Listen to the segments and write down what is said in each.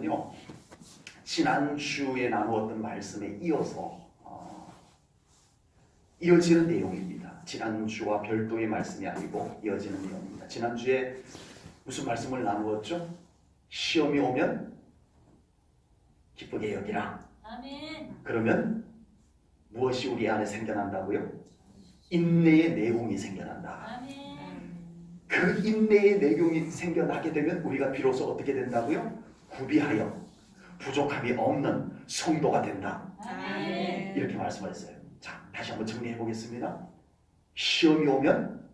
말씀은요, 지난주에 나누었던 말씀에 이어서 이어지는 내용입니다. 지난주와 별도의 말씀이 아니고 이어지는 내용입니다. 지난주에 무슨 말씀을 나누었죠? 시험이 오면 기쁘게 여기라. 아멘. 그러면 무엇이 우리 안에 생겨난다고요? 인내의 내용이 생겨난다. 아멘. 그 인내의 내용이 생겨나게 되면 우리가 비로소 어떻게 된다고요? 구비하여 부족함이 없는 성도가 된다. 아멘. 이렇게 말씀하셨어요. 자, 다시 한번 정리해 보겠습니다. 시험이 오면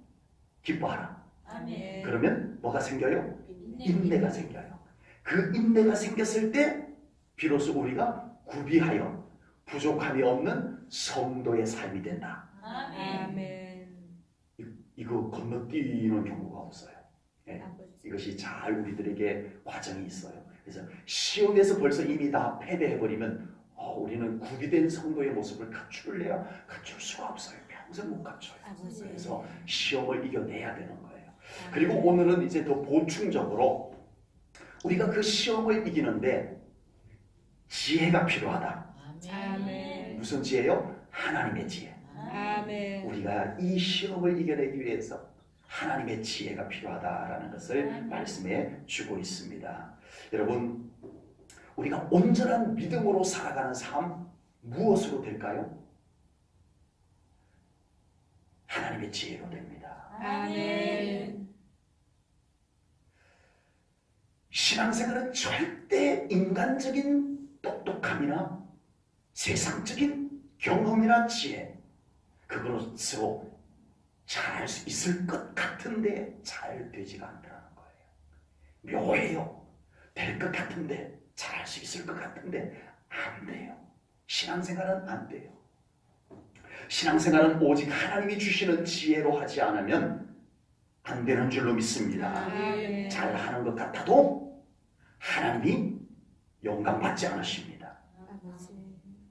기뻐하라. 아멘. 그러면 뭐가 생겨요? 인내가 생겨요. 그 인내가 생겼을 때 비로소 우리가 구비하여 부족함이 없는 성도의 삶이 된다. 아멘. 이거 건너뛰는 경우가 없어요. 네. 이것이 잘 우리들에게 과정이 있어요. 그래서 시험에서 벌써 이미 다 패배해버리면 우리는 구비된 성도의 모습을 갖출래야 갖출 수가 없어요. 평생 못 갖춰요. 그래서 시험을 이겨내야 되는 거예요. 그리고 오늘은 이제 더 보충적으로 우리가 그 시험을 이기는데 지혜가 필요하다. 아멘. 무슨 지혜요? 하나님의 지혜. 아멘. 우리가 이 시험을 이겨내기 위해서 하나님의 지혜가 필요하다라는 것을 말씀해 주고 있습니다. 여러분, 우리가 온전한 믿음으로 살아가는 삶 무엇으로 될까요? 하나님의 지혜로 됩니다. 아멘. 신앙생활은 절대 인간적인 똑똑함이나 세상적인 경험이나 지혜, 그것으로 잘 수 있을 것 같은데 잘 되지가 않더라는 거예요. 묘해요. 될 것 같은데 잘 수 있을 것 같은데 안 돼요. 신앙생활은 안 돼요. 신앙생활은 오직 하나님이 주시는 지혜로 하지 않으면 안 되는 줄로 믿습니다. 아멘. 잘하는 것 같아도 하나님이 영광받지 않으십니다.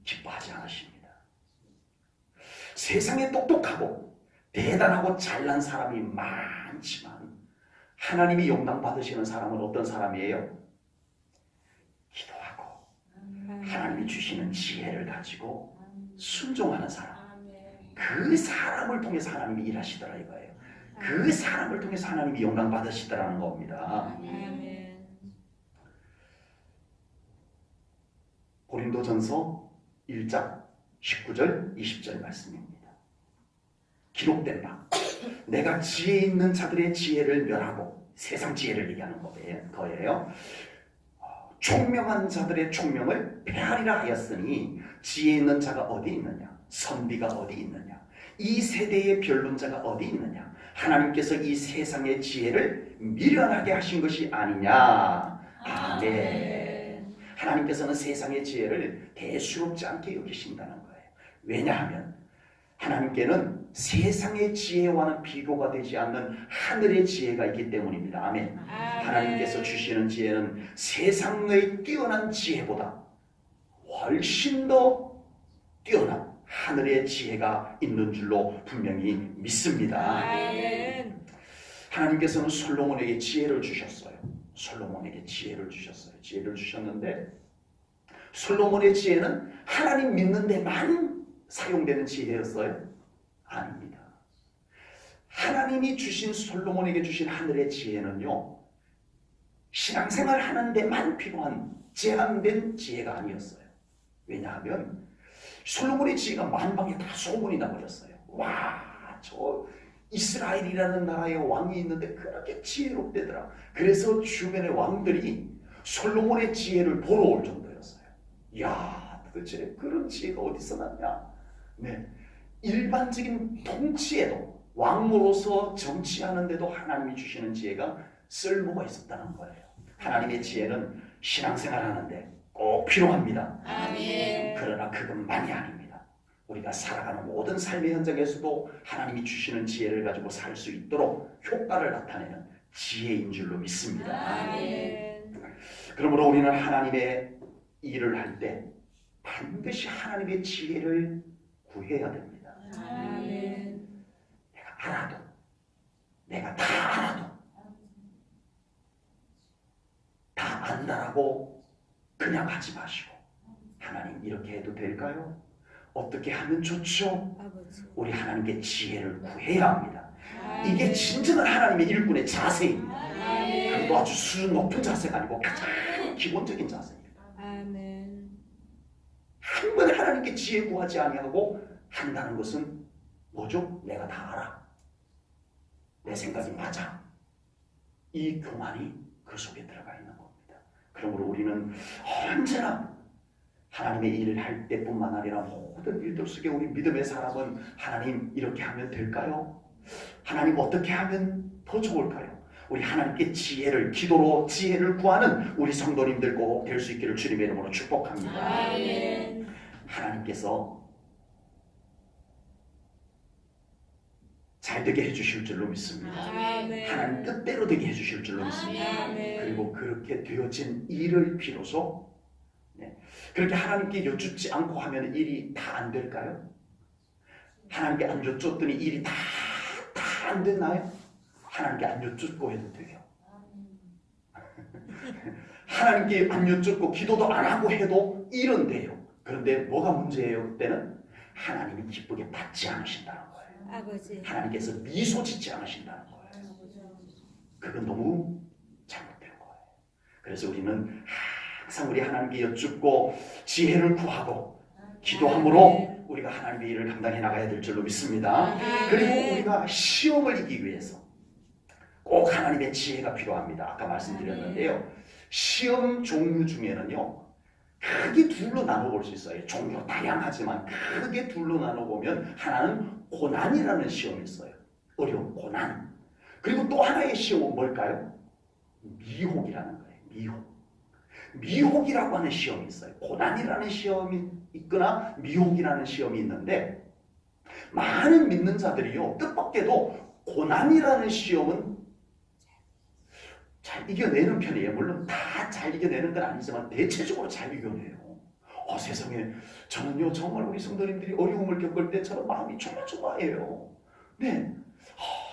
기뻐하지 않으십니다. 세상에 똑똑하고 대단하고 잘난 사람이 많지만 하나님이 영광받으시는 사람은 어떤 사람이에요? 기도하고 하나님이 주시는 지혜를 가지고 순종하는 사람. 그 사람을 통해서 하나님이 일하시더라 이거예요. 그 사람을 통해서 하나님이 영광받으시더라는 겁니다. 아멘. 고린도전서 1장 19절 20절 말씀입니다. 기록된 바 내가 지혜 있는 자들의 지혜를 멸하고 세상 지혜를 얘기하는 거예요. 총명한 자들의 총명을 폐하리라 하였으니 지혜 있는 자가 어디 있느냐? 선비가 어디 있느냐? 이 세대의 변론자가 어디 있느냐? 하나님께서 이 세상의 지혜를 미련하게 하신 것이 아니냐? 아멘. 하나님께서는 세상의 지혜를 대수롭지 않게 여기신다는 거예요. 왜냐하면 하나님께는 세상의 지혜와는 비교가 되지 않는 하늘의 지혜가 있기 때문입니다. 아멘. 하나님께서 주시는 지혜는 세상의 뛰어난 지혜보다 훨씬 더 뛰어난 하늘의 지혜가 있는 줄로 분명히 믿습니다. 아멘. 하나님께서는 솔로몬에게 지혜를 주셨어요. 솔로몬에게 지혜를 주셨어요. 지혜를 주셨는데 솔로몬의 지혜는 하나님 믿는 데만 사용되는 지혜였어요? 아닙니다. 하나님이 주신 솔로몬에게 주신 하늘의 지혜는요, 신앙생활 하는 데만 필요한 제한된 지혜가 아니었어요. 왜냐하면 솔로몬의 지혜가 만방에 다 소문이 나버렸어요. 와, 저 이스라엘이라는 나라의 왕이 있는데 그렇게 지혜롭대더라. 그래서 주변의 왕들이 솔로몬의 지혜를 보러 올 정도였어요. 야, 도대체 그런 지혜가 어디서 났냐? 네, 일반적인 통치에도 왕으로서 정치하는데도 하나님이 주시는 지혜가 쓸모가 있었다는 거예요. 하나님의 지혜는 신앙생활 하는데 꼭 필요합니다. 아멘. 그러나 그것만이 아닙니다. 우리가 살아가는 모든 삶의 현장에서도 하나님이 주시는 지혜를 가지고 살 수 있도록 효과를 나타내는 지혜인 줄로 믿습니다. 아멘. 그러므로 우리는 하나님의 일을 할 때 반드시 하나님의 지혜를 구해야 됩니다. 아멘. 내가 알아도, 내가 다 알아도, 다 안다라고 그냥 하지 마시고 하나님 이렇게 해도 될까요? 어떻게 하면 좋죠? 아버지. 우리 하나님께 지혜를 구해야 합니다. 이게 아멘. 진정한 하나님의 일꾼의 자세입니다. 아멘. 그리고 아주 수준 높은 자세가 아니고 가장 기본적인 자세입니다. 아멘. 한 번 하나님께 지혜 구하지 아니하고 한다는 것은 뭐죠? 내가 다 알아. 내 생각이 맞아. 이 교만이 그 속에 들어가 있는 겁니다. 그러므로 우리는 언제나 하나님의 일을 할 때뿐만 아니라 모든 일들 속에 우리 믿음의 사람은 하나님 이렇게 하면 될까요? 하나님 어떻게 하면 더 좋을까요? 우리 하나님께 지혜를 기도로 지혜를 구하는 우리 성도님들 꼭 될 수 있기를 주님의 이름으로 축복합니다. 아멘. 하나님께서 잘 되게 해주실 줄로 믿습니다. 아멘. 하나님 뜻대로 되게 해주실 줄로 믿습니다. 아멘. 그리고 그렇게 되어진 일을 비로소 그렇게 하나님께 여쭙지 않고 하면 일이 다 안 될까요? 하나님께 안 여쭙더니 일이 다 안 됐나요? 하나님께 안 여쭙고 해도 돼요. 하나님께 안 여쭙고 기도도 안 하고 해도 일은 돼요. 그런데 뭐가 문제예요? 그때는 하나님이 기쁘게 받지 않으신다는 거예요. 아버지. 하나님께서 미소 짓지 않으신다는 거예요. 그건 너무 잘못된 거예요. 그래서 우리는 항상 우리 하나님께 여쭙고 지혜를 구하고 기도함으로 우리가 하나님의 일을 감당해 나가야 될 줄로 믿습니다. 그리고 우리가 시험을 이기기 위해서 꼭 하나님의 지혜가 필요합니다. 아까 말씀드렸는데요. 시험 종류 중에는요. 크게 둘로 나눠볼 수 있어요. 종류가 다양하지만 크게 둘로 나눠보면 하나는 고난이라는 시험이 있어요. 어려운 고난. 그리고 또 하나의 시험은 뭘까요? 미혹이라는 거예요. 미혹. 미혹이라고 하는 시험이 있어요. 고난이라는 시험이 있거나 미혹이라는 시험이 있는데 많은 믿는 자들이요. 뜻밖에도 고난이라는 시험은 잘 이겨내는 편이에요. 물론 다 잘 이겨내는 건 아니지만 대체적으로 잘 이겨내요. 세상에 저는요 정말 우리 성도님들이 어려움을 겪을 때 저는 마음이 조마조마해요. 네,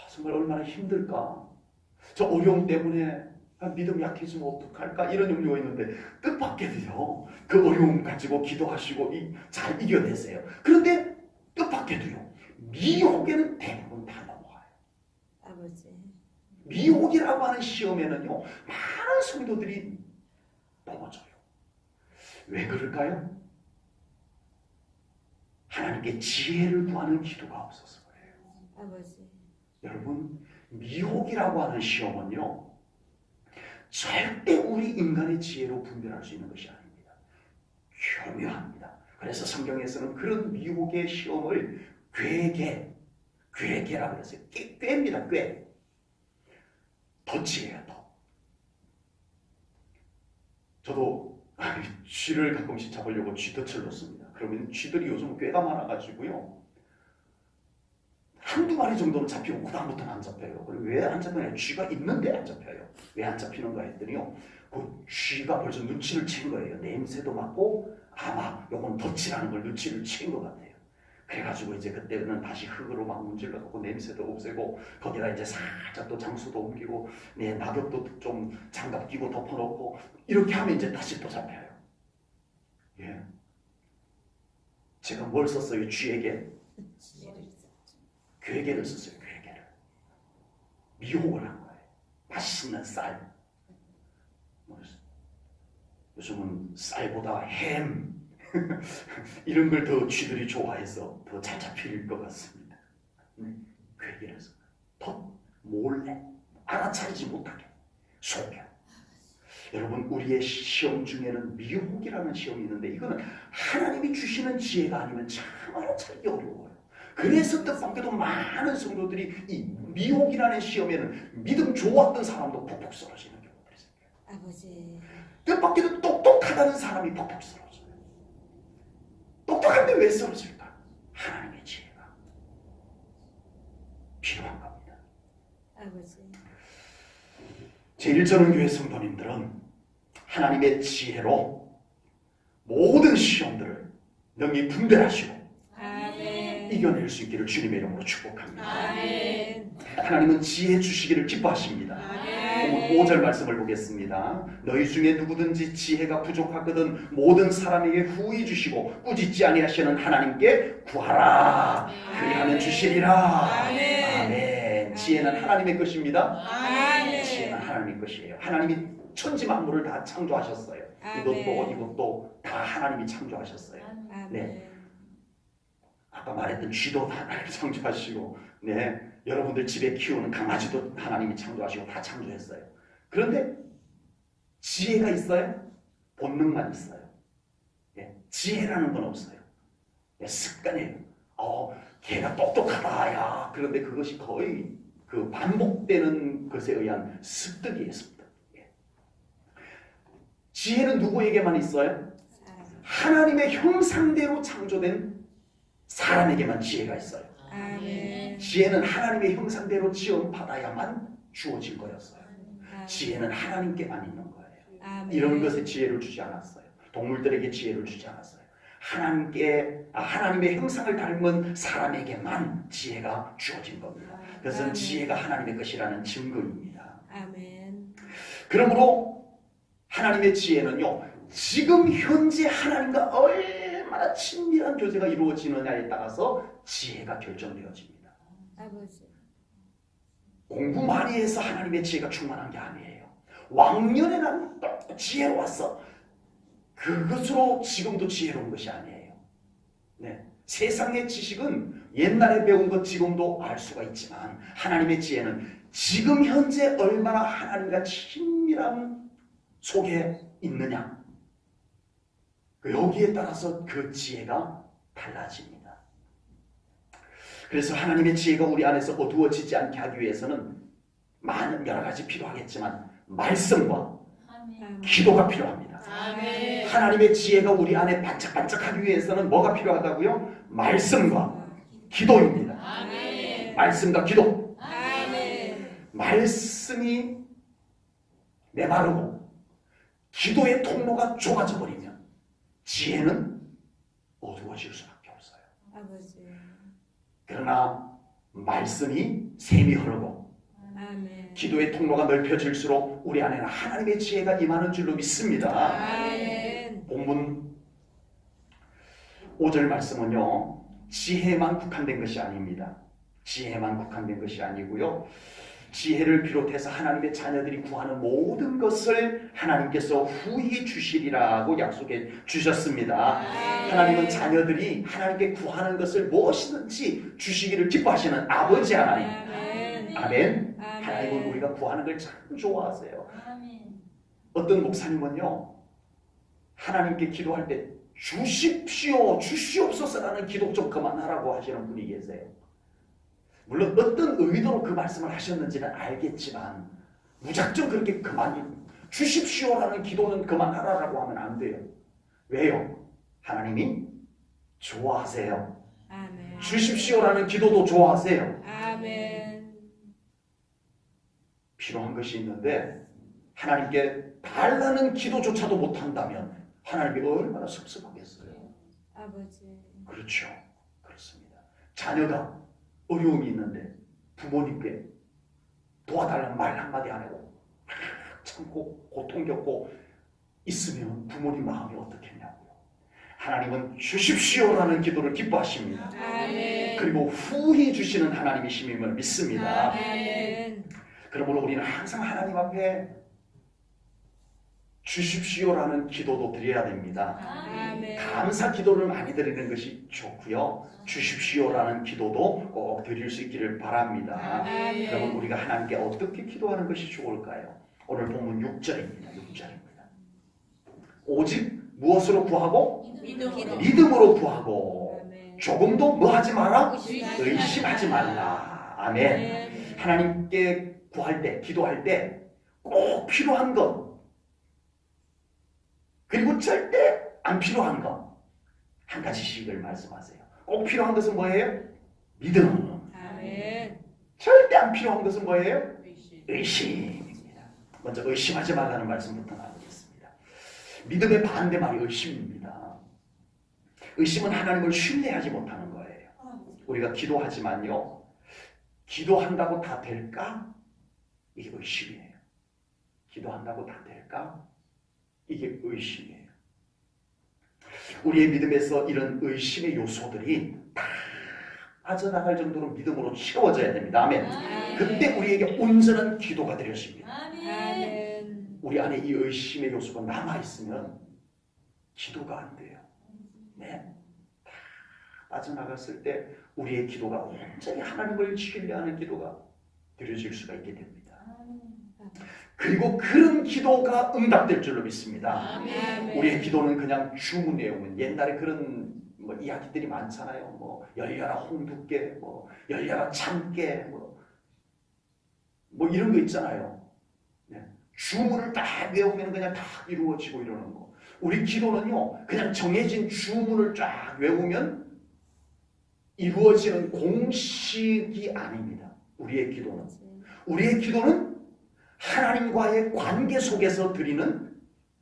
정말 얼마나 힘들까. 저 어려움 때문에 믿음 약해지면 어떡할까 이런 염려가 있는데 뜻밖에도요 그 어려움 가지고 기도하시고 잘 이겨내세요. 그런데 뜻밖에도요 미혹에는 대부분 다 넘어가요. 아버지. 미혹이라고 하는 시험에는요 많은 성도들이 넘어져요. 왜 그럴까요? 하나님께 지혜를 구하는 기도가 없어서 그래요. 아버지. 여러분 미혹이라고 하는 시험은요 절대 우리 인간의 지혜로 분별할 수 있는 것이 아닙니다. 교묘합니다. 그래서 성경에서는 그런 미혹의 시험을 꾀라고 그랬어요. 꾀입니다. 꾀. 덫이에요. 덫. 저도 쥐를 가끔씩 잡으려고 쥐덫을 놓습니다. 그러면 쥐들이 요즘 꾀가 많아가지고요. 한두 마리 정도는 잡히고 그 다음부터는 안 잡혀요. 그리고 왜 안 잡혀요? 쥐가 있는데 안 잡혀요. 왜 안 잡히는가 했더니요. 그 쥐가 벌써 눈치를 챈 거예요. 냄새도 맡고 아마 요건 덫이라는 걸 눈치를 챈 것 같아요. 그래가지고 이제 그때는 다시 흙으로 막 문질러갖고 냄새도 없애고 거기다 이제 살짝 또 장수도 옮기고 낙엽도 좀 장갑 끼고 덮어놓고 이렇게 하면 이제 다시 또 잡혀요. 예. 제가 뭘 썼어요? 쥐에게? 괴계를 썼어요. 괴계를. 미혹을 한 거예요. 맛있는 쌀. 요즘은 쌀보다 햄 이런 걸 더 쥐들이 좋아해서 더 잘 잡힐 것 같습니다. 괴계를 썼어요. 더 몰래 알아차리지 못하게 속여. 여러분 우리의 시험 중에는 미혹이라는 시험이 있는데 이거는 하나님이 주시는 지혜가 아니면 참으로 찾기 어려워요. 그래서 뜻밖에도 많은 성도들이 이 미혹이라는 시험에는 믿음 좋았던 사람도 푹푹 쓰러지는 경우들이 생겨요. 아버지. 뜻밖에도 똑똑하다는 사람이 푹푹 쓰러져요. 똑똑한데 왜 쓰러질까? 하나님의 지혜가 필요한 겁니다. 아버지. 제1전원교회 성도님들은 하나님의 지혜로 모든 시험들을 능히 분별하시고 아멘. 이겨낼 수 있기를 주님의 이름으로 축복합니다. 아멘. 하나님은 지혜 주시기를 기뻐하십니다. 아멘. 본문 5절 말씀을 보겠습니다. 너희 중에 누구든지 지혜가 부족하거든 모든 사람에게 후히 주시고 꾸짖지 아니하시는 하나님께 구하라. 그리하면 주시리라. 아멘. 지혜는 하나님의 것입니다. 지혜는 하나님의 것이에요. 하나님이 천지 만물을 다 창조하셨어요. 이것도 다 하나님이 창조하셨어요. 네. 아까 말했던 쥐도 하나님이 창조하시고, 네, 여러분들 집에 키우는 강아지도 하나님이 창조하시고 다 창조했어요. 그런데 지혜가 있어요? 본능만 있어요. 네, 지혜라는 건 없어요. 네, 습관이에요. 걔가 똑똑하다, 야. 그런데 그것이 거의 그 반복되는 것에 의한 습득이에요, 습득. 예. 지혜는 누구에게만 있어요? 하나님의 형상대로 창조된 사람에게만 지혜가 있어요. 지혜는 하나님의 형상대로 지음받아야만 주어진 거였어요. 지혜는 하나님께만 있는 거예요. 이런 것에 지혜를 주지 않았어요. 동물들에게 지혜를 주지 않았어요. 하나님의 형상을 닮은 사람에게만 지혜가 주어진 겁니다. 그것은 지혜가 하나님의 것이라는 증거입니다. 그러므로 하나님의 지혜는요, 지금 현재 하나님과 얼마나 친밀한 교제가 이루어지느냐에 따라서 지혜가 결정되어집니다. 공부 많이 해서 하나님의 지혜가 충만한 게 아니에요. 왕년에 난 지혜로웠어. 그것으로 지금도 지혜로운 것이 아니에요. 네. 세상의 지식은 옛날에 배운 것 지금도 알 수가 있지만 하나님의 지혜는 지금 현재 얼마나 하나님과 친밀한 속에 있느냐, 여기에 따라서 그 지혜가 달라집니다. 그래서 하나님의 지혜가 우리 안에서 어두워지지 않게 하기 위해서는 많은 여러 가지 필요하겠지만 말씀과 기도가 필요합니다. 하나님의 지혜가 우리 안에 반짝반짝하기 위해서는 뭐가 필요하다고요? 말씀과 기도입니다. 말씀과 기도. 말씀이 메마르고 기도의 통로가 좁아져 버리면 지혜는 어두워질 수밖에 없어요. 그러나 말씀이 샘이 흐르고 기도의 통로가 넓혀질수록 우리 안에는 하나님의 지혜가 임하는 줄로 믿습니다. 본문 5절 말씀은요, 지혜만 국한된 것이 아닙니다. 지혜만 국한된 것이 아니고요, 지혜를 비롯해서 하나님의 자녀들이 구하는 모든 것을 하나님께서 후히 주시리라고 약속해 주셨습니다. 하나님은 자녀들이 하나님께 구하는 것을 무엇이든지 주시기를 기뻐하시는 아버지 하나님. 아멘. 하나님은 우리가 구하는 걸 참 좋아하세요. 어떤 목사님은요, 하나님께 기도할 때 주십시오, 주시옵소서라는 기도 좀 그만하라고 하시는 분이 계세요. 물론 어떤 의도로 그 말씀을 하셨는지는 알겠지만 무작정 그렇게 주십시오라는 기도는 그만하라고 하면 안 돼요. 왜요? 하나님이 좋아하세요. 주십시오라는 기도도 좋아하세요. 필요한 것이 있는데 하나님께 달라는 기도조차도 못한다면 하나님이 얼마나 섭섭하겠어요. 그렇죠. 그렇습니다. 자녀가 어려움이 있는데 부모님께 도와달라는 말 한마디 안 하고 참고 고통 겪고 있으면 부모님 마음이 어떻겠냐고요. 하나님은 주십시오라는 기도를 기뻐하십니다. 그리고 후히 주시는 하나님이심을 믿습니다. 그러므로 우리는 항상 하나님 앞에 주십시오라는 기도도 드려야 됩니다. 감사 기도를 많이 드리는 것이 좋고요, 주십시오라는 기도도 꼭 드릴 수 있기를 바랍니다. 그러면 우리가 하나님께 어떻게 기도하는 것이 좋을까요? 오늘 본문 6절입니다. 6절입니다. 오직 무엇으로 구하고? 믿음으로 구하고 조금도 뭐 하지 마라? 의심하지 말라. 아멘. 하나님께 구할 때, 기도할 때 꼭 필요한 것, 그리고 절대 안 필요한 것 한 가지씩을 말씀하세요. 꼭 필요한 것은 뭐예요? 믿음. 절대 안 필요한 것은 뭐예요? 의심입니다. 먼저 의심하지 말라는 말씀부터 나누겠습니다. 믿음의 반대말이 의심입니다. 의심은 하나님을 신뢰하지 못하는 거예요. 우리가 기도하지만요, 기도한다고 다 될까? 이게 의심이에요. 기도한다고 다 될까? 이게 의심이에요. 우리의 믿음에서 이런 의심의 요소들이 다 빠져나갈 정도로 믿음으로 채워져야 됩니다. 아멘. 그때 우리에게 온전한 기도가 되려집니다. 아멘. 우리 안에 이 의심의 요소가 남아있으면 기도가 안 돼요. 네. 다 빠져나갔을 때 우리의 기도가 온전히 하나님을 신뢰하는 기도가 드려질 수가 있게 됩니다. 그리고 그런 기도가 응답될 줄로 믿습니다. 아멘. 우리의 기도는 그냥 주문 내용은 옛날에 그런 뭐 이야기들이 많잖아요. 뭐 열려라 홍두깨, 뭐 열려라 참깨, 뭐 이런 거 있잖아요. 네. 주문을 딱 외우면 그냥 다 이루어지고 이러는 거. 우리 기도는요, 그냥 정해진 주문을 쫙 외우면 이루어지는 공식이 아닙니다. 우리의 기도는 하나님과의 관계 속에서 드리는,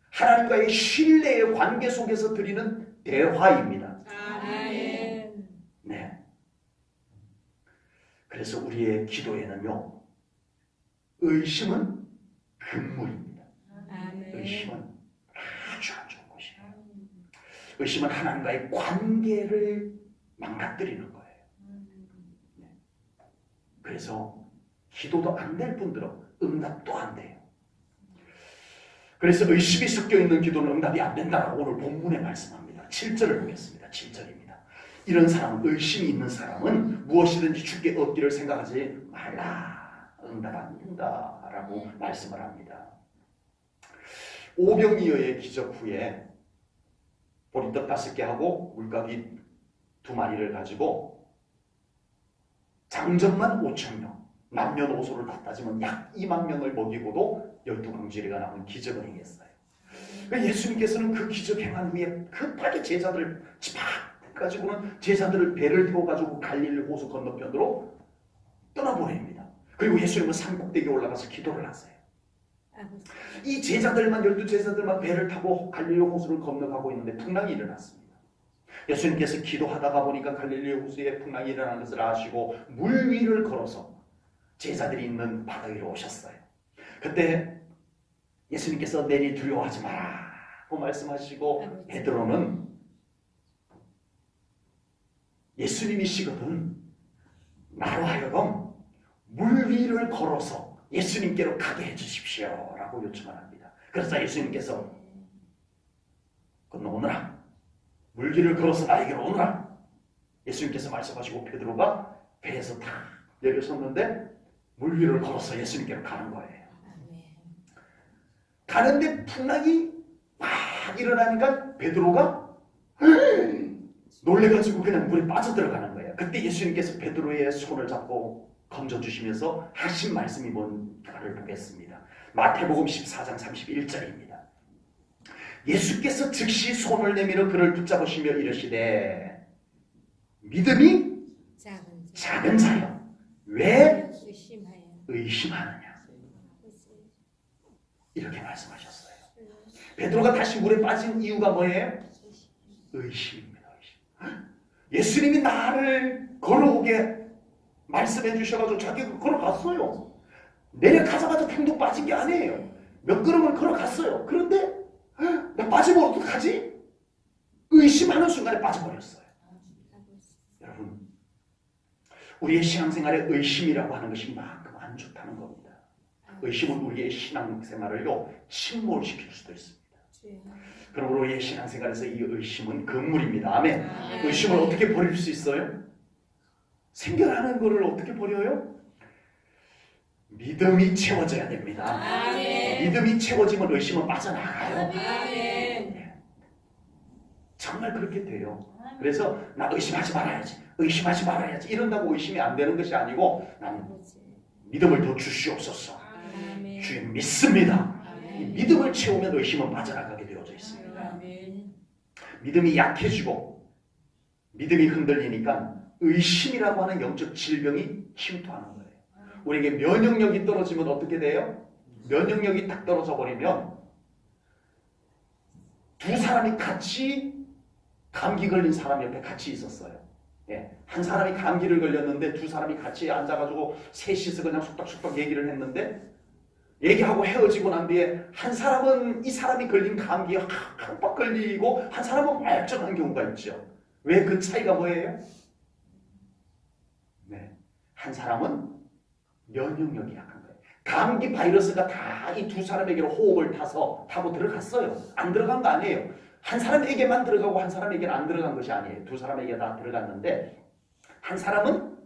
하나님과의 신뢰의 관계 속에서 드리는 대화입니다. 아멘. 네. 그래서 우리의 기도에는요, 의심은 금물입니다. 아멘. 의심은 아주 안 좋은 것이에요. 의심은 하나님과의 관계를 망가뜨리는 거예요. 네. 그래서 기도도 안 될 뿐더러 응답도 안 돼요. 그래서 의심이 섞여 있는 기도는 응답이 안 된다라고 오늘 본문에 말씀합니다. 7절을 보겠습니다. 7절입니다. 이런 사람, 의심이 있는 사람은 무엇이든지 주께 얻기를 생각하지 말라. 응답 안 된다라고 말씀을 합니다. 오병이어의 기적 후에 보리떡 5개 하고 물고기 2마리를 가지고 장정만 5,000명, 남녀노소를 다 따지면 약 2만 명을 먹이고도 12광주리가 남은 기적을 행했어요. 예수님께서는 그 기적 행한 후에 급하게 제자들을 집합해가지고는 제자들을 배를 태워가지고 갈릴리 호수 건너편으로 떠나보냅니다. 그리고 예수님은 산꼭대기에 올라가서 기도를 하세요. 이 제자들만, 12제자들만 배를 타고 갈릴리 호수를 건너가고 있는데 풍랑이 일어났습니다. 예수님께서 기도하다가 보니까 갈릴리 호수에 풍랑이 일어나는 것을 아시고 물 위를 걸어서 제자들이 있는 바다 위로 오셨어요. 그때 예수님께서 내리 두려워하지 마라 고 말씀하시고 베드로는 예수님이시거든 나로 하여금 물 위를 걸어서 예수님께로 가게 해주십시오 라고 요청을 합니다. 그래서 예수님께서 건너오너라, 물길을 걸어서 나에게로 오너라. 예수님께서 말씀하시고 베드로가 배에서 탁 내려섰는데 물 위를 걸어서 예수님께로 가는 거예요. 가는데 풍랑이 막 일어나니까 베드로가 놀래가지고 그냥 물에 빠져들어가는 거예요. 그때 예수님께서 베드로의 손을 잡고 건져주시면서 하신 말씀이 뭔가를 보겠습니다. 마태복음 14장 31절입니다. 예수께서 즉시 손을 내밀어 그를 붙잡으시며 이르시되 믿음이 작은 자여 왜 의심하느냐 이렇게 말씀하셨어요. 베드로가 다시 물에 빠진 이유가 뭐예요? 의심입니다. 의심. 예수님이 나를 걸어오게 말씀해 주셔가지고 자기가 걸어갔어요. 내려가자마자 탕도 빠진 게 아니에요. 몇 걸음을 걸어갔어요. 그런데 나 빠지면 어떡하지? 의심하는 순간에 빠져버렸어요. 여러분, 우리의 신앙생활에 의심이라고 하는 것이 만큼 안 좋다는 겁니다. 의심은 우리의 신앙생활을요 침몰시킬 수도 있습니다. 그러므로 우리의 신앙생활에서 이 의심은 금물입니다. 아멘. 의심을 어떻게 버릴 수 있어요? 생겨나는 것을 어떻게 버려요? 믿음이 채워져야 됩니다. 아멘. 믿음이 채워지면 의심은 빠져나가요. 아멘. 정말 그렇게 돼요. 그래서 나 의심하지 말아야지, 의심하지 말아야지 이런다고 의심이 안 되는 것이 아니고 나는 믿음을 더 주시옵소서. 아멘. 주님 믿습니다. 이 아멘. 믿음을 채우면 의심은 빠져나가게 되어져 있습니다. 아멘. 믿음이 약해지고 믿음이 흔들리니까 의심이라고 하는 영적 질병이 침투하는 거예요. 우리에게 면역력이 떨어지면 어떻게 돼요? 면역력이 딱 떨어져 버리면 두 사람이 같이 감기 걸린 사람 옆에 같이 있었어요. 예, 한 사람이 감기를 걸렸는데 두 사람이 같이 앉아가지고 셋이서 그냥 속닥속닥 얘기를 했는데 얘기하고 헤어지고 난 뒤에 한 사람은 이 사람이 걸린 감기에 팍팍 걸리고 한 사람은 멀쩡한 경우가 있죠. 왜 그 차이가 뭐예요? 네, 한 사람은 면역력이 약한 거예요. 감기 바이러스가 다 이 두 사람에게로 호흡을 타고 들어갔어요. 안 들어간 거 아니에요. 한 사람에게만 들어가고 한 사람에게는 안 들어간 것이 아니에요. 두 사람에게 다 들어갔는데 한 사람은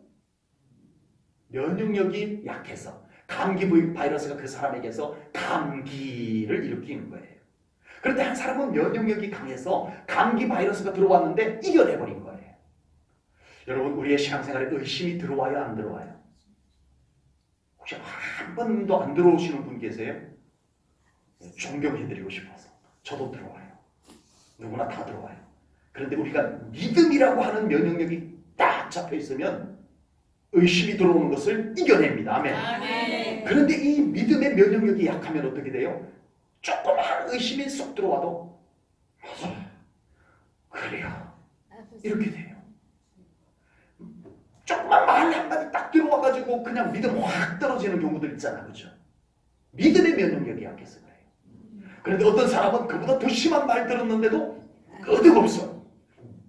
면역력이 약해서 감기 바이러스가 그 사람에게서 감기를 일으키는 거예요. 그런데 한 사람은 면역력이 강해서 감기 바이러스가 들어왔는데 이겨내버린 거예요. 여러분, 우리의 신앙생활에 의심이 들어와요, 안 들어와요? 혹시 한 번도 안 들어오시는 분 계세요? 존경해드리고 싶어서. 저도 들어와요. 누구나 다 들어와요. 그런데 우리가 믿음이라고 하는 면역력이 딱 잡혀 있으면 의심이 들어오는 것을 이겨냅니다. 아멘. 아멘. 그런데 이 믿음의 면역력이 약하면 어떻게 돼요? 조그만 의심이 쏙 들어와도 그래요. 이렇게 돼요. 조그만 말 한마디 딱 들어와가지고 그냥 믿음 확 떨어지는 경우들 있잖아. 그죠? 믿음의 면역력이 약해서 그래요. 그런데 어떤 사람은 그보다 더 심한 말 들었는데도 끄떡없어.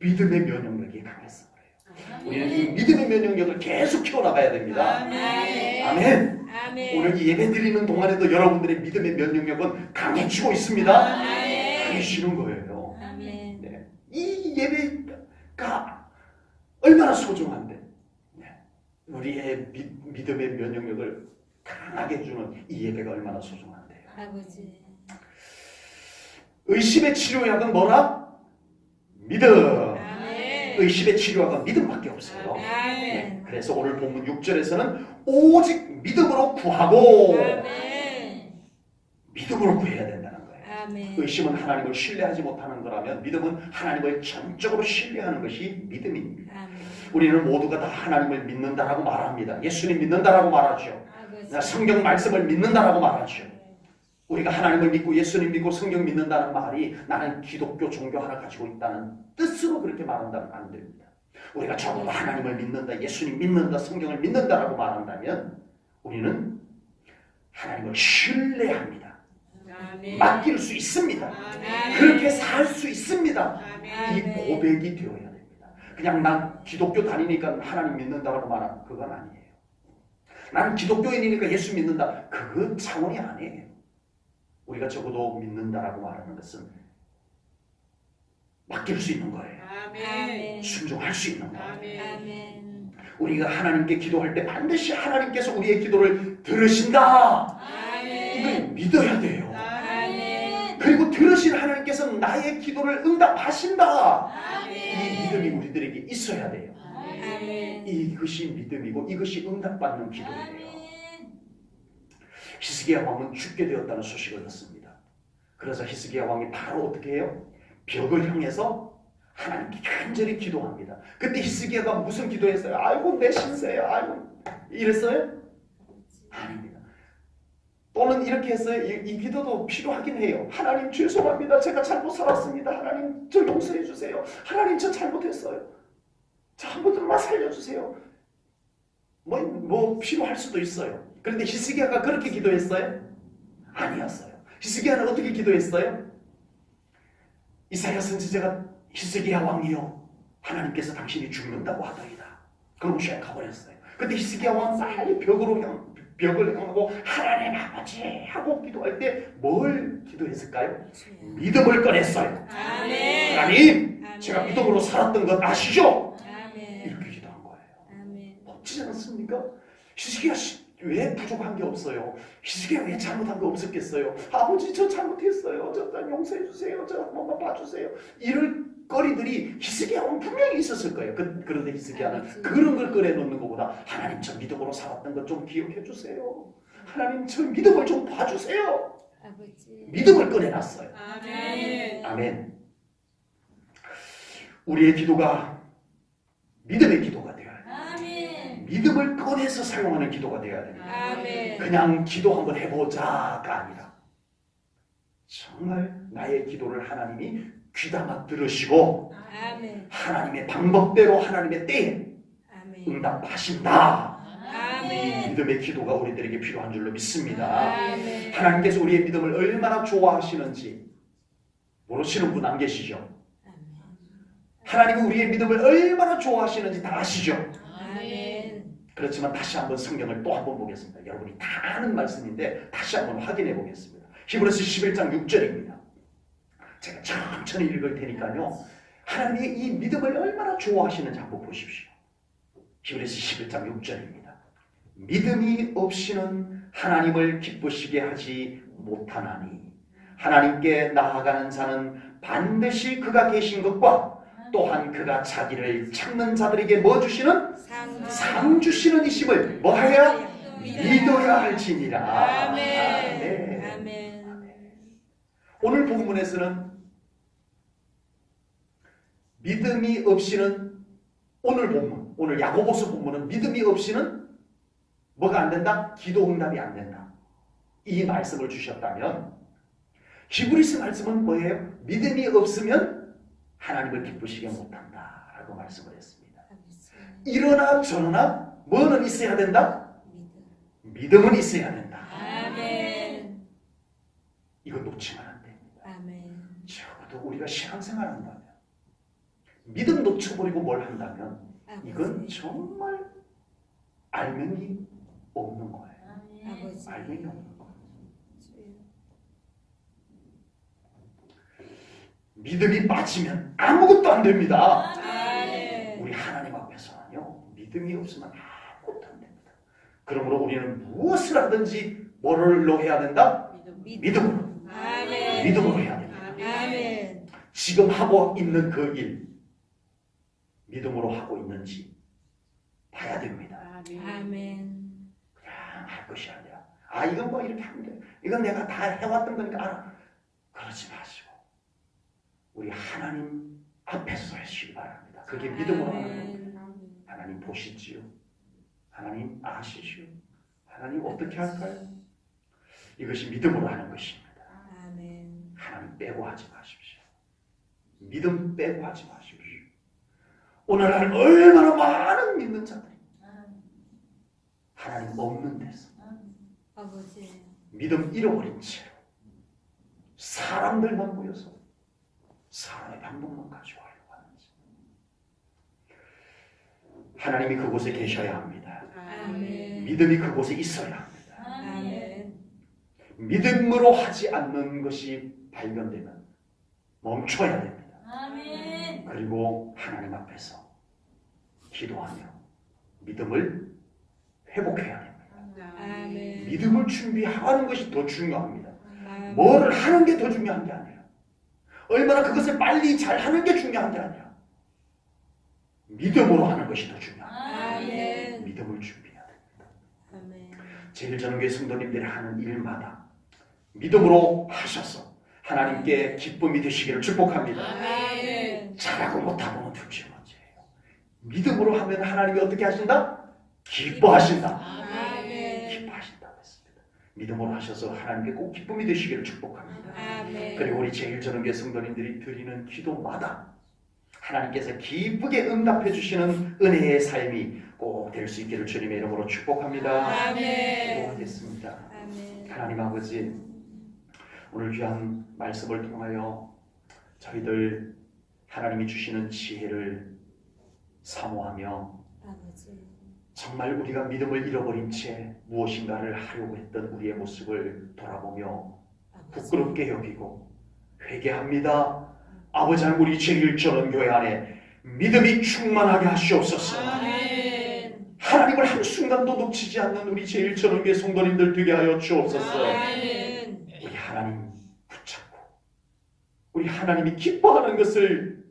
믿음의 면역력이 강해서 그래요. 우리는 이 믿음의 면역력을 계속 키워나가야 됩니다. 아멘. 아멘. 아멘. 오늘 이 예배 드리는 동안에도 여러분들의 믿음의 면역력은 강해지고 있습니다. 아멘. 강해지는 거예요. 아멘. 네. 이 예배가 얼마나 소중한데, 네. 우리의 믿음의 면역력을 강하게 해주는 이 예배가 얼마나 소중한데요. 아버지. 의심의 치료약은 뭐라? 믿음. 아멘. 의심의 치료약은 믿음밖에 없어요. 네. 아멘. 그래서 오늘 본문 6절에서는 오직 믿음으로 구하고 아멘. 믿음으로 구해야 된다는 거예요. 아멘. 의심은 하나님을 신뢰하지 못하는 거라면 믿음은 하나님을 전적으로 신뢰하는 것이 믿음입니다. 아멘. 우리는 모두가 다 하나님을 믿는다라고 말합니다. 예수님 믿는다라고 말하죠. 아버지. 성경 말씀을 믿는다라고 말하죠. 우리가 하나님을 믿고 예수님 믿고 성경 믿는다는 말이 나는 기독교 종교 하나 가지고 있다는 뜻으로 그렇게 말한다면 안 됩니다. 우리가 전부 다 하나님을 믿는다, 예수님 믿는다, 성경을 믿는다라고 말한다면 우리는 하나님을 신뢰합니다. 아멘. 맡길 수 있습니다. 아멘. 그렇게 살 수 있습니다. 이 아멘. 고백이 되어야 됩니다. 그냥 난 기독교 다니니까 하나님 믿는다라고 말하는 그건 아니에요. 나는 기독교인이니까 예수 믿는다. 그 차원이 아니에요. 우리가 적어도 믿는다라고 말하는 것은 맡길 수 있는 거예요. 아멘. 순종할 수 있는 거예요. 아멘. 우리가 하나님께 기도할 때 반드시 하나님께서 우리의 기도를 들으신다. 이걸 아멘. 믿어야 돼요. 아멘. 그리고 들으신 하나님께서 나의 기도를 응답하신다. 이 아멘. 믿음이 우리들에게 있어야 돼요. 아멘. 이것이 믿음이고 이것이 응답받는 기도예요. 히스기야 왕은 죽게 되었다는 소식을 듣습니다. 그래서 히스기야 왕이 바로 어떻게 해요? 벽을 향해서 하나님께 간절히 기도합니다. 그때 히스기야가 무슨 기도했어요? 아이고 내 신세야, 아이고 이랬어요? 아닙니다. 또는 이렇게 했어요. 이 기도도 필요하긴 해요. 하나님 죄송합니다. 제가 잘못 살았습니다. 하나님 저 용서해 주세요. 하나님 저 잘못했어요. 저 한 번만 살려주세요. 뭐 필요할 수도 있어요. 그런데 히스기야가 그렇게 기도했어요? 아니었어요. 히스기야는 어떻게 기도했어요? 이사야 선지자가 히스기야 왕이요, 하나님께서 당신이 죽는다고 하더이다. 그럼 쉐 가버렸어요. 근데 히스기야 왕은 빨리 벽을 향하고 하나님 아버지 하고 기도할 때 뭘 기도했을까요? 믿음을 꺼냈어요. 아멘. 하나님, 아멘. 제가 믿음으로 살았던 것 아시죠? 아멘. 이렇게 기도한 거예요. 아멘. 멋지지 않습니까? 히스기야 왜 부족한 게 없어요? 히스기야 왜 잘못한 거 없었겠어요? 아버지 저 잘못했어요. 저 용서해 주세요. 저 한 번만 봐주세요. 이럴 거리들이 히스기야 분명히 있었을 거예요. 그런데 히스기야는 그런 걸 꺼내놓는 것보다 하나님 저 믿음으로 살았던 것 좀 기억해 주세요. 하나님 저 믿음을 좀 봐주세요. 아버지. 믿음을 꺼내놨어요. 아멘. 아멘. 우리의 기도가 믿음의 기도가 되어야 돼요. 아멘. 믿음을 꺼내서 사용하는 기도가 되어야 됩니다. 아멘. 그냥 기도 한번 해보자가 아니라 정말 나의 기도를 하나님이 귀담아 들으시고 아멘. 하나님의 방법대로 하나님의 때에 아멘. 응답하신다. 아멘. 아멘. 믿음의 기도가 우리들에게 필요한 줄로 믿습니다. 아멘. 하나님께서 우리의 믿음을 얼마나 좋아하시는지 모르시는 분 안 계시죠? 하나님이 우리의 믿음을 얼마나 좋아하시는지 다 아시죠? 아멘. 그렇지만 다시 한번 성경을 또 한번 보겠습니다. 여러분이 다 아는 말씀인데 다시 한번 확인해 보겠습니다. 히브리서 11장 6절입니다. 제가 천천히 읽을 테니까요. 하나님이 이 믿음을 얼마나 좋아하시는지 한번 보십시오. 히브리서 11장 6절입니다. 믿음이 없이는 하나님을 기쁘시게 하지 못하나니 하나님께 나아가는 자는 반드시 그가 계신 것과 또한 그가 자기를 찾는 자들에게 뭐 주시는? 상 주시는 이심을 뭐 해야? 믿어야 할지니라. 아멘. 아멘. 아멘. 오늘 본문에서는 믿음이 없이는 오늘 본문, 오늘 야고보서 본문은 믿음이 없이는 뭐가 안 된다? 기도 응답이 안 된다. 이 말씀을 주셨다면 히브리서 말씀은 뭐예요? 믿음이 없으면 하나님을 기쁘시게 못한다 라고 말씀을 했습니다. 이러나 저러나 뭐는 있어야 된다? 믿음은 있어야 된다. 아멘. 이거 놓치면 안 됩니다. 아멘. 적어도 우리가 신앙생활 한다면 믿음 놓쳐버리고 뭘 한다면 이건 정말 알맹이 없는 거예요. 아버지. 알맹이 없는 거예요. 믿음이 빠지면 아무것도 안 됩니다. 아멘. 우리 하나님 앞에서는요 믿음이 없으면 아무것도 안 됩니다. 그러므로 우리는 무엇을 하든지 뭐로 해야 된다? 믿음으로. 아멘. 믿음으로 해야 됩니다. 아멘. 지금 하고 있는 그 일 믿음으로 하고 있는지 봐야 됩니다. 아멘. 그냥 할 것이 아니라 이건 뭐 이렇게 하면 돼. 이건 내가 다 해왔던 거니까 알아. 그러지 마시고 우리 하나님 앞에서 하시기 바랍니다. 그게 믿음으로 하는 겁니다. 하나님 보시지요. 하나님 아시지요. 하나님 어떻게 할까요? 이것이 믿음으로 하는 것입니다. 아멘. 하나님 빼고 하지 마십시오. 믿음 빼고 하지 마십시오. 오늘날 얼마나 많은 믿는 자들이 하나님 없는 데서 아버지. 믿음 잃어버린 채로 사람들만 모여서 사람의 방법만 가지고 하려고 하는지 하나님이 그곳에 계셔야 합니다. 아멘. 믿음이 그곳에 있어야 합니다. 아멘. 믿음으로 하지 않는 것이 발견되면 멈춰야 됩니다. 아멘. 그리고 하나님 앞에서 기도하며 믿음을 회복해야 됩니다. 아멘. 믿음을 준비하는 것이 더 중요합니다. 아멘. 뭐를 하는 게 더 중요한 게 아니라 얼마나 그것을 빨리 잘하는 게 중요한 게 아니라 믿음으로 하는 것이 더 중요합니다. 아멘. 믿음을 준비해야 됩니다. 아멘. 제일전교회 성도님들이 하는 일마다 믿음으로 하셔서 하나님께 기쁨이 되시기를 축복합니다. 아멘. 잘하고 못하고는 둘째 문제예요. 믿음으로 하면 하나님이 어떻게 하신다? 기뻐하신다. 아멘. 기뻐하신다고 했습니다. 믿음으로 하셔서 하나님께 꼭 기쁨이 되시기를 축복합니다. 아멘. 그리고 우리 제일전교회 성도님들이 드리는 기도마다 하나님께서 기쁘게 응답해 주시는 은혜의 삶이 꼭 될 수 있기를 주님의 이름으로 축복합니다. 아멘. 기도하겠습니다. 아멘. 하나님 아버지, 오늘 귀한 말씀을 통하여 저희들 하나님이 주시는 지혜를 사모하며 아버지. 정말 우리가 믿음을 잃어버린 채 무엇인가를 하려고 했던 우리의 모습을 돌아보며 부끄럽게 여기고 회개합니다. 아버지 하나님, 우리 제1전원교회 안에 믿음이 충만하게 하시옵소서. 아멘. 하나님을 한순간도 놓치지 않는 우리 제1전원교회 성도님들 되게 하여 주옵소서. 아멘. 우리 하나님 붙잡고 우리 하나님이 기뻐하는 것을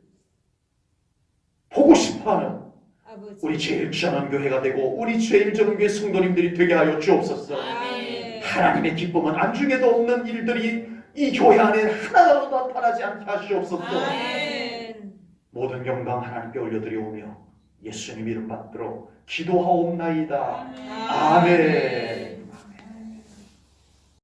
보고 싶어하는 아버지. 우리 제1전원교회가 되고 우리 제1전원교회 성도님들이 되게 하여 주옵소서. 아멘. 하나님의 기쁨은 안중에도 없는 일들이 이 교회 안에 하나라도 나타나지 않게 하시옵소서. 아멘. 모든 영광 하나님께 올려드리오며 예수님 이름 받들어 기도하옵나이다. 아멘.